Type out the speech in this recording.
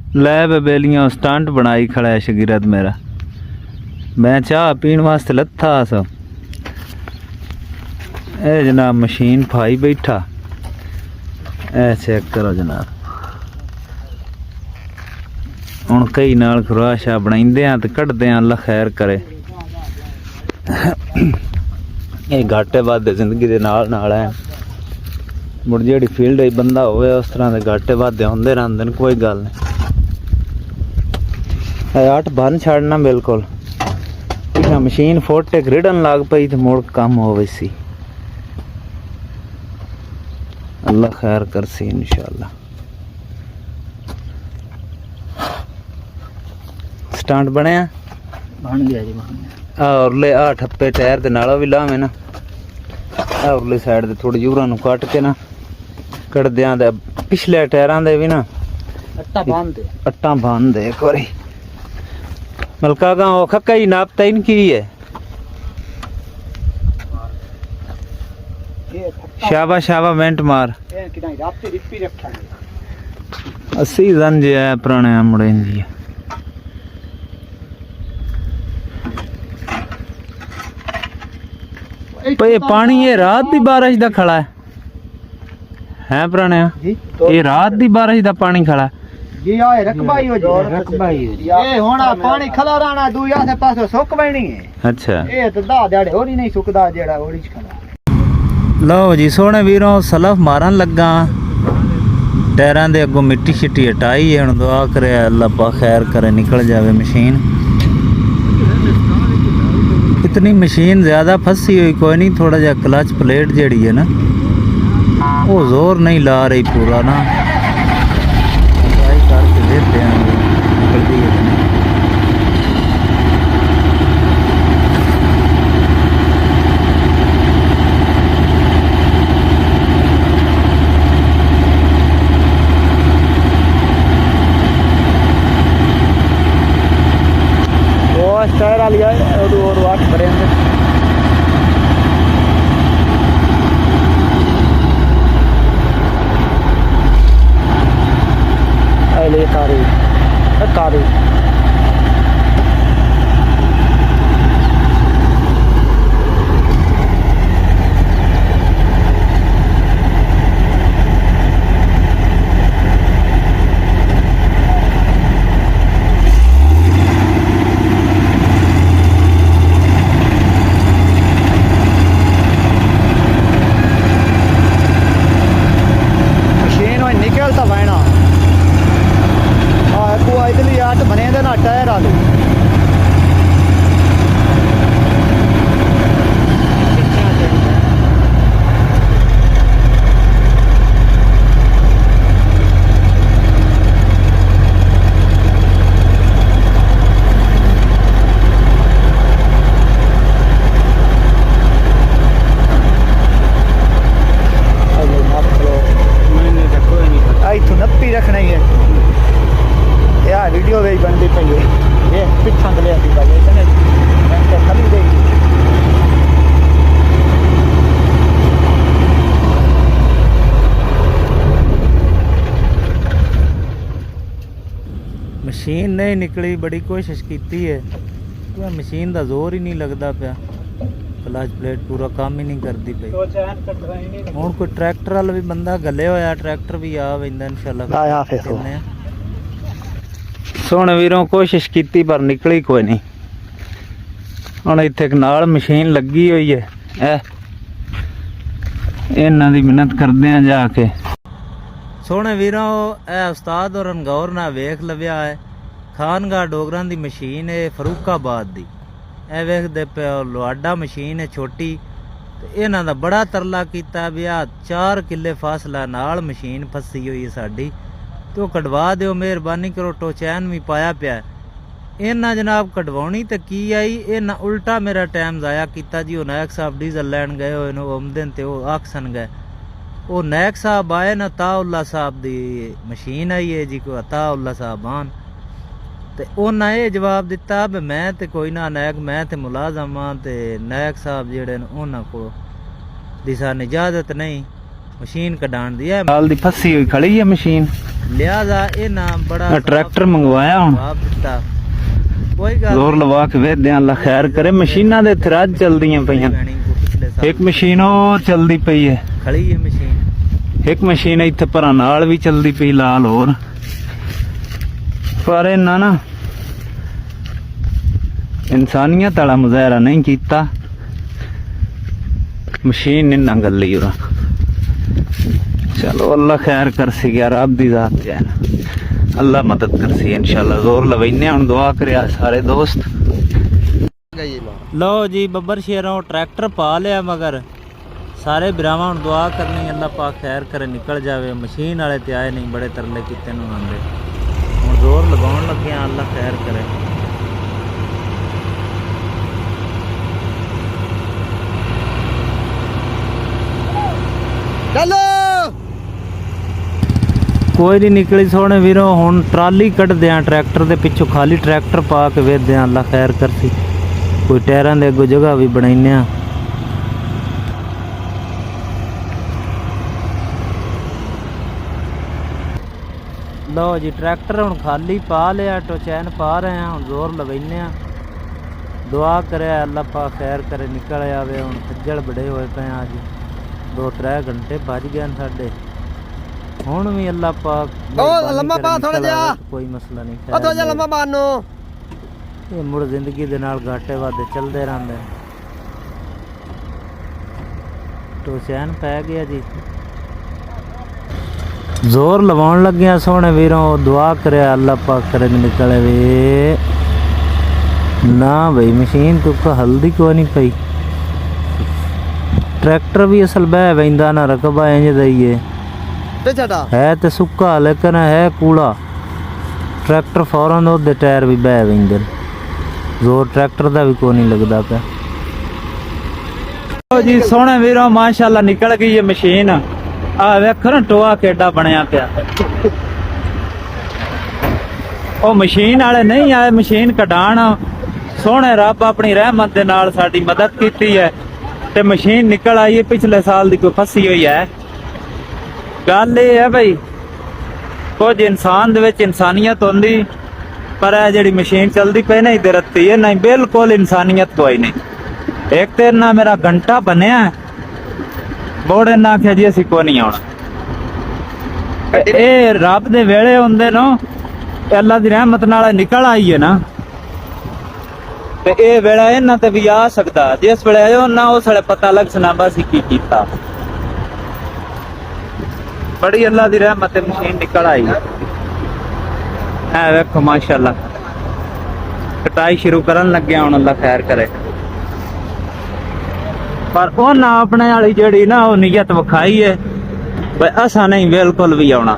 लै बेलियां स्टंट बनाई खड़ा है शगीरत मेरा। मैं चाह पीण वास्ते लत्था सा, ए जनाब मशीन फाई बैठा। ए चेक करो जनाब, हुण कई नाल खुराशा बनाइंदे आ ते कड्डदे आ, अल्लाह खैर करे। ये घाटे वादे जिंदगी दे नाल है, मुड़ जेहड़ी फील्ड बंदा होवे उस तरह के घाटे वादे होंदे रहंदे न, कोई गल नहीं। 8 बन छड़ना बिल्कुल, मशीन फुट रिड़न लग पई तो मुड़ कम होवे सी। अल्लाह खैर करसी इंशाअल्लाह। स्टंट बनया बन गया जी, बन गया। और ले आ ठप्पे टायर दे नालों भी लावे ना, उरली साइड ते थोड़ी जूरा नु कट के ना कटदियां दे पिछले टायरां दे भी ना अट्टा बांध दे एक बारी। मलका का ओ खक्का ही नापता इन की है। शाबा शाबा मेंट मार। ए किना रात रिपी रखा है 80 जन जे है पुराने मुड़े जी। पे पानी ये रात दी बारिश दा खड़ा है पुराने ये रात दी बारिश दा पानी खड़ा है जी। आए रकबाई हो जी, रकबाई हो जी। ए होना पानी खला राना दूया से पासो सुक बैणी है। अच्छा ए तो दा दिहाड़े होरी नहीं सुकदा जेड़ा होरी च खला। लो जी सोने वीरों सलफ मारन लगा, टायरां दे अगों मिट्टी शिट्टी हटाई है। हुण दुआ करे अल्लाह पाक खैर करे, निकल जावे मशीन। इतनी मशीन ज़्यादा फंसी हुई कोई नहीं, थोड़ा जा क्लच प्लेट जेड़ी है ना वो जोर नहीं ला रही पूरा ना, ट्राई करके देते हैं निकलती है। टायर वाली और 8 भरे ले तारी निकलता बहना। इतनी 8 बने दे ना टायर वाले। इतों नप्पी रखना ही है यार, वीडियो वे बनती पई है। ये पिछा गले आती बाजे इतने मैं खाली दे मशीन नहीं निकली, बड़ी कोशिश की है, मशीन का जोर ही नहीं लगता पाया, क्लच प्लेट पूरा काम ही नहीं करती पई। हुण कोई ट्रैक्टर वाला भी बंदा गले होया, ट्रैक्टर भी आ वैंदा इंशाअल्लाह। सोने वीरों कोशिश की पर निकली कोई नहीं। हुण इत्थे नाल मशीन लगी हुई है, इन्हां दी मेहनत करदे आ जाके। सोने वीरों ए उस्ताद और गौर ना वेख लव्या है, खानगाह डोगरां दी मशीन है फरूकाबाद दी। ए वेखदे पे लोहाडा मशीन है छोटी, ते इन्हां दा बड़ा तरला कीता भी आ 4 किले फासला नाल मशीन फसी हुई है साडी, तो कटवा दिओ मेहरबानी करो। टोचैन भी पाया पिया इन्हां जनाब, कटवाउणी ते की आई, इन्हां उल्टा मेरा टाइम ज़ाया कीता जी। नायक साहब डीजल लैन गए होए ने आमदन ते वो आखसन गए, वो नायक साहब आए ना, ताउल्ला साहब दी मशीन आई है जी, को ताउल्ला साहब आन ते उन्हें ये जवाब दिता भी मैं ते कोई ना नायक, मैं ते मुलाजम हाँ, ते नायक साहब जेड़े उन्हां को दी सानू इजाजत नहीं मशीन कढाण दी है। नाल दी फसी हुई खड़ी है मशीन। ਲਿਆਜ਼ਾ ਇਹ ਨਾ ਬੜਾ ਟਰੈਕਟਰ ਮੰਗਵਾਇਆ ਹੁਣ ਜਵਾਬ ਦਿੱਤਾ ਕੋਈ ਗੱਲ ਜ਼ੋਰ ਲਵਾ ਕੇ ਵੇਖਦੇ ਅੱਲਾ ਖੈਰ ਕਰੇ ਮਸ਼ੀਨਾਂ ਦੇ ਇਤਰਾਜ਼ ਚੱਲਦੀਆਂ ਪਈਆਂ ਇੱਕ ਮਸ਼ੀਨ ਉਹ ਚੱਲਦੀ ਪਈ ਹੈ ਖੜੀ ਹੈ ਮਸ਼ੀਨ ਇੱਕ ਮਸ਼ੀਨ ਇੱਥੇ ਭਰਾ ਨਾਲ ਵੀ ਚੱਲਦੀ ਪਈ ਲਾਲ ਹੋਰ ਪਰ ਇਹਨਾਂ ਨਾ ਇਨਸਾਨੀਅਤ ਵਾਲਾ ਮੁਜ਼ਾਹਰਾ ਨਹੀਂ ਕੀਤਾ ਮਸ਼ੀਨ ਨੇ ਨਾ ਗੱਲੀ ਉਹਦਾ ਚਲੋ ਅੱਲਾ ਖੈਰ ਕਰਸੀ ਯਾਰ ਰੱਬ ਦੀ ਜ਼ਾਤ ਹੈ ਅੱਲਾ ਮਦਦ ਕਰਸੀ ਇਨਸ਼ਾਅੱਲਾ ਜ਼ੋਰ ਲਵੈਨੇ ਹੁਣ ਦੁਆ ਕਰਿਆ ਸਾਰੇ ਦੋਸਤ ਲਓ ਜੀ ਬੱਬਰ ਸ਼ੇਰੋਂ ਟਰੈਕਟਰ ਪਾ ਲਿਆ ਮਗਰ ਸਾਰੇ ਭਰਾਵਾਂ ਹੁਣ ਦੁਆ ਕਰਨੀ ਅੱਲਾ ਪਾਕ ਖੈਰ ਕਰੇ ਨਿਕਲ ਜਾਵੇ ਮਸ਼ੀਨ ਵਾਲੇ ਤੇ ਆਏ ਨਹੀਂ ਬੜੇ ਤਰਲੇ ਕੀਤੇ ਨੂੰ ਆਂਦੇ ਹੁਣ ਜ਼ੋਰ ਲਗਾਉਣ ਲੱਗਿਆ ਅੱਲਾ ਖੈਰ ਕਰੇ ਚਲੋ ਕੋਈ ਨਹੀਂ ਨਿਕਲੀ ਸੋਹਣੇ ਵੀਰੋ ਹੁਣ ਟਰਾਲੀ ਕੱਢਦੇ ਆ ਟਰੈਕਟਰ ਦੇ ਪਿੱਛੋਂ ਖਾਲੀ ਟਰੈਕਟਰ ਪਾ ਕੇ ਵੇਖਦੇ ਆ ਅੱਲਾ ਖੈਰ ਕਰਸੀ ਕੋਈ ਟਾਇਰਾਂ ਦੇ ਅੱਗੋਂ ਜਗ੍ਹਾ ਵੀ ਬਣਾਈਨੇ ਆ ਲਓ ਜੀ ਟਰੈਕਟਰ ਹੁਣ ਖਾਲੀ ਪਾ ਲਿਆ ਟੋਚੈਨ ਪਾ ਰਹੇ ਆ ਹੁਣ ਜ਼ੋਰ ਲਗਾਈਨੇ ਆ ਦੁਆ ਕਰਿਆ ਅੱਲਾ ਪਾਕ ਖੈਰ ਕਰੇ ਨਿਕਲ ਆਵੇ ਹੁਣ ਖੱਜਲ ਬੜੇ ਹੋਏ ਪਏ ਆ ਅੱਜ 2-3 ਘੰਟੇ ਭੱਜ ਗਏ ਨੇ ਸਾਡੇ ਹੁਣ ਵੀ ਅੱਲਾ ਪਾਕ ਉਹ ਲੰਮਾ ਪਾ ਥੋੜਾ ਜਿਹਾ ਕੋਈ ਮਸਲਾ ਨਹੀਂ ਉਹ ਥੋੜਾ ਜਿਹਾ ਲੰਮਾ ਬਾਨੋ ਇਹ ਮੁੜ ਜ਼ਿੰਦਗੀ ਦੇ ਨਾਲ ਘਾਟੇ ਵਾਦੇ ਚੱਲਦੇ ਰਹਿੰਦੇ ਟੋਚੈਨ ਪੈ ਗਿਆ ਜੀ ਜ਼ੋਰ ਲਵਾਉਣ ਲੱਗਿਆ ਸੋਹਣੇ ਵੀਰੋਂ ਦੁਆ ਕਰਿਆ ਅੱਲਾ ਪਾਕ ਕਰੇ ਨਿਕਲੇ ਵੇ ਨਾ ਬਈ ਮਸ਼ੀਨ ਤੋਂ ਹਲਦੀ ਕੋਈ ਨਹੀਂ ਪਈ ट्रैक्टर भी असल बह वहींदा ना रकबा इंज दईए है तो सुक्का लेकिन है कूड़ा ट्रैक्टर फौरन ओदे टायर भी बह वहींदे जोर ट्रैक्टर दा भी कोई नहीं लगदा पिया जी सोहने वीरो माशाअल्लाह निकल गई है मशीन आ वेखो ना टोआ केडा बनया पिया ओ मशीन वाले नहीं आए मशीन कढाण सोहने रब अपनी रहमत दे नाल साडी मदद कीती है ਤੇ ਮਸ਼ੀਨ ਨਿਕਲ ਆਈ ਹੈ ਪਿਛਲੇ ਸਾਲ ਦੀ ਕੋਈ ਫਸੀ ਹੋਈ ਹੈ ਗੱਲ ਇਹ ਹੈ ਭਾਈ ਕੁਝ ਇਨਸਾਨ ਦੇ ਵਿੱਚ ਇਨਸਾਨੀਅਤ ਹੁੰਦੀ ਪਰ ਇਹ ਜਿਹੜੀ ਮਸ਼ੀਨ ਚੱਲਦੀ ਪਈ ਨਾ ਇਹਦੇ ਰੱਤੀ ਹੈ ਨਹੀਂ ਬਿਲਕੁਲ ਇਨਸਾਨੀਅਤ ਕੋਈ ਨਹੀਂ ਇੱਕ ਤੇ ਨਾ ਮੇਰਾ ਘੰਟਾ ਬਣਿਆ ਬੋੜੇ ਨਾ ਆਖਿਆ ਜੀ ਅਸੀਂ ਕੋਈ ਨਹੀਂ ਆਉਣਾ ਇਹ ਰੱਬ ਦੇ ਵੇਲੇ ਹੁੰਦੇ ਨਾ ਅੱਲਾ ਦੀ ਰਹਿਮਤ ਨਾਲ ਨਿਕਲ ਆਈ ਹੈ ਨਾ ਤੇ ਇਹ ਵੇਲਾ ਇਹਨਾਂ ਤੇ ਵੀ ਆ ਸਕਦਾ ਜਿਸ ਵੇਲੇ ਆਇਓ ਨਾ ਉਸ ਵੇਲੇ ਪਤਾ ਲੱਗ ਸਨਾਬਾ ਸੀ ਕੀ ਕੀਤਾ ਬੜੀ ਅੱਲਾ ਦੀ ਰਹਿਮਤ ਤੇ ਮਸ਼ੀਨ ਨਿਕਲ ਆਈ ਐ ਵੇਖੋ ਮਾਸ਼ਾਅੱਲਾ ਕਟਾਈ ਸ਼ੁਰੂ ਕਰਨ ਲੱਗਿਆ ਹੁਣ ਅੱਲਾ ਖੈਰ ਕਰੇ ਪਰ ਉਹ ਨਾ ਆਪਣੇ ਵਾਲੀ ਜਿਹੜੀ ਨਾ ਉਹ ਨੀਅਤ ਵਿਖਾਈ ਹੈ ਬਈ ਅਸਾਂ ਨਹੀਂ ਬਿਲਕੁਲ ਵੀ ਆਉਣਾ